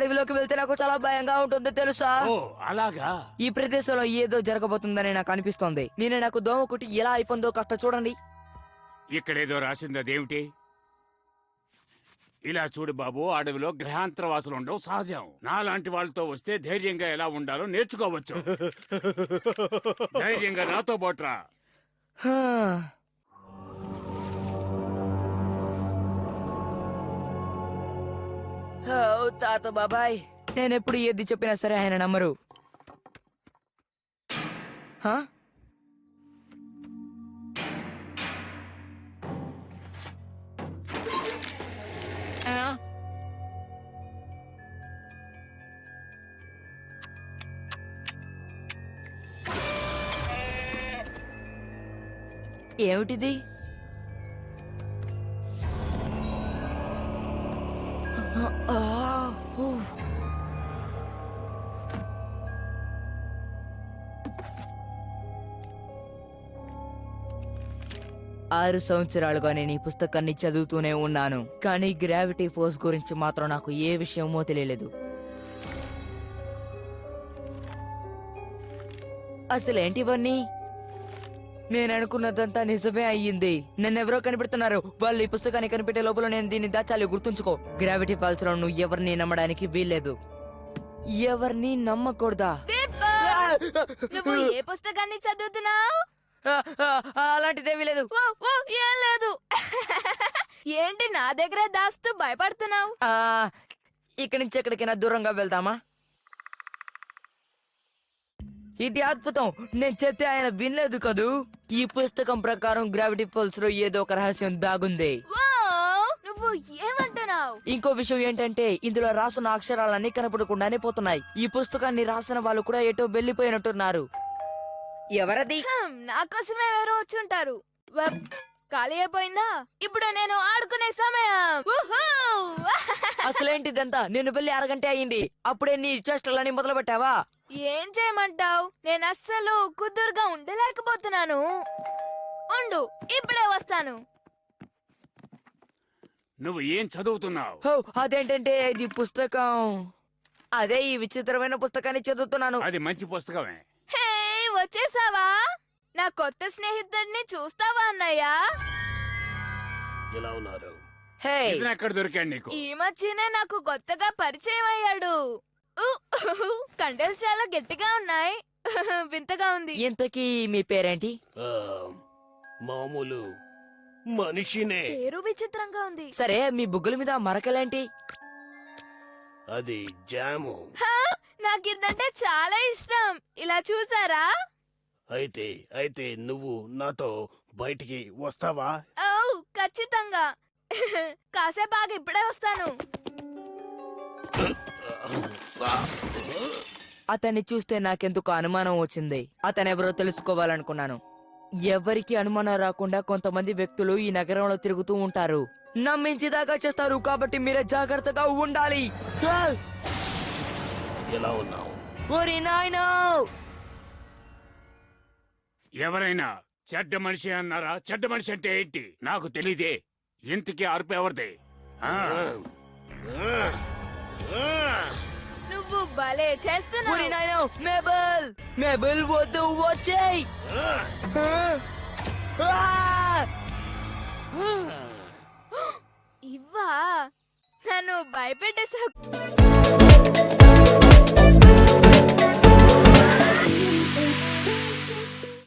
అడవిలోకి వెళ్తే నాకు చాలా భయంగా ఉంటుంది తెలుసా. ఓ అలాగా. ఈ ప్రదేశంలో ఏదో జరగబోతుందని నాకు అనిపిస్తోంది. నాకు దోమ కుట్టి ఎలా అయిపోయిందో కాస్త చూడండి. ఇక్కడేదో రాసింది, అదేమిటి? ఇలా చూడు బాబు, అడవిలో గ్రహాంతరవాసులు ఉండవు, సహజం. నాలాంటి వాళ్ళతో వస్తే ధైర్యంగా ఎలా ఉండాలో నేర్చుకోవచ్చు. ధైర్యంగా నాతో పోట్రా. తాత బాబాయ్, నేనెప్పుడు ఏది చెప్పినా సరే ఆయన నమ్మరు. ఏమిటిది? ఆరు సంవత్సరాలుగా నేను ఈ పుస్తకాన్ని చదువుతూనే ఉన్నాను, కానీ గ్రావిటీ ఫోర్స్ గురించి మాత్రం నాకు ఏ విషయమో తెలియలేదు. అసలేంటివన్నీ? నేను అనుకున్నదంతా నిజమే అయ్యింది. నన్నెవరో కనిపెడుతున్నారు. వాళ్ళు ఈ పుస్తకాన్ని కనిపెట్టే లోపల నేను దీన్ని దాచాలి. గుర్తుంచుకో, గ్రావిటీ ఫాల్స్ లో నువ్వు ఎవరిని నమ్మడానికి వీల్లేదు. ఎవరిని నమ్మకూడదా? నువ్వు ఏ పుస్తకాన్ని చదువుతున్నావు? అలాంటిదేమీ లేదు. ఏం లేదు. ఏంటి నా దగ్గర దాస్తూ భయపడుతున్నావు? ఇక్కడి నుంచి ఎక్కడికైనా దూరంగా వెళ్తామా? ఇది అద్భుతం. నేను చెప్తే ఆయన వినలేదు కదూ. ఈ పుస్తకం ప్రకారం గ్రావిటీ ఫాల్స్ లో ఏదో ఒక రహస్యం దాగుంది. నువ్వు ఏమంటున్నావు? ఇంకో విషయం ఏంటంటే ఇందులో రాసిన అక్షరాలన్నీ కనపడకుండానే పోతున్నాయి. ఈ పుస్తకాన్ని రాసిన వాళ్ళు కూడా ఎటో వెళ్లిపోయినట్టున్నారు. ఎవరది? నా కోసమే ఎవరో వచ్చుంటారు. ఖాళీ అయిపోయిందా? ఇప్పుడు నేను ఆడుకునే సమయం. అసలేంటిదంతా? నేను వెళ్ళి అరగంట అయింది, అప్పుడే నీ చేష్టలని మొదలు పెట్టావా? ఏం చేయమంటావు? నేను అస్సలు కుదురుగా ఉండలేకపోతున్నాను. ఉండు, ఇప్పుడే వస్తాను. నువ్వు ఏం చదువుతున్నావు? అదేంటంటే ఇది పుస్తకం. అదే ఈ విచిత్రమైన పుస్తకాన్ని చదువుతున్నాను. అది మంచి పుస్తకమే. హే, వచ్చేసావా? నా కొత్త స్నేహితుడిని చూస్తావా అన్నయ్య? ఎలా ఉన్నారు? ఎక్కడ దొరికాడు నీకు? ఈ మధ్యనే నాకు కొత్తగా పరిచయం అయ్యాడు. కండలు చాలా గట్టిగా ఉన్నాయి. వింతగా ఉంది. ఇంతకీ మీ పేరేంటి? మామూలు మనిషినే. పేరు విచిత్రంగా ఉంది. సరే, మీ బుగ్గల మీద మరకలేంటి? అది జాము. నాకిదంటే చాలా ఇష్టం. ఇలా చూసారా? అయితే నువ్వు నాతో బయటికి వస్తావా? ఖచ్చితంగా. కాసేపు ఆగి ఇప్పుడే వస్తాను. అతన్ని చూస్తే నాకెందుకు అనుమానం వచ్చింది. అతనెవరో తెలుసుకోవాలనుకున్నాను. ఎవరికి అనుమానం రాకుండా కొంతమంది వ్యక్తులు ఈ నగరంలో తిరుగుతూ ఉంటారు. నమ్మించేదాకా చేస్తారు, కాబట్టి మీరే జాగ్రత్తగా ఉండాలి. ఎలా ఉన్నావు? ఓరి నాయనా! ఎవరైనా చెడ్డ మనిషి అన్నారా? చెడ్డ మనిషి అంటే ఏంటి నాకు తెలీదే. ఇంతకీ అరుపు ఎవరిదే? నువ్వు భలే చేస్తున్నావు. ఓరి నాయనా! మేబుల్ వద్దు, వచ్చేయ్. ఇవ్వా, నన్ను భయపెట్టేసావు.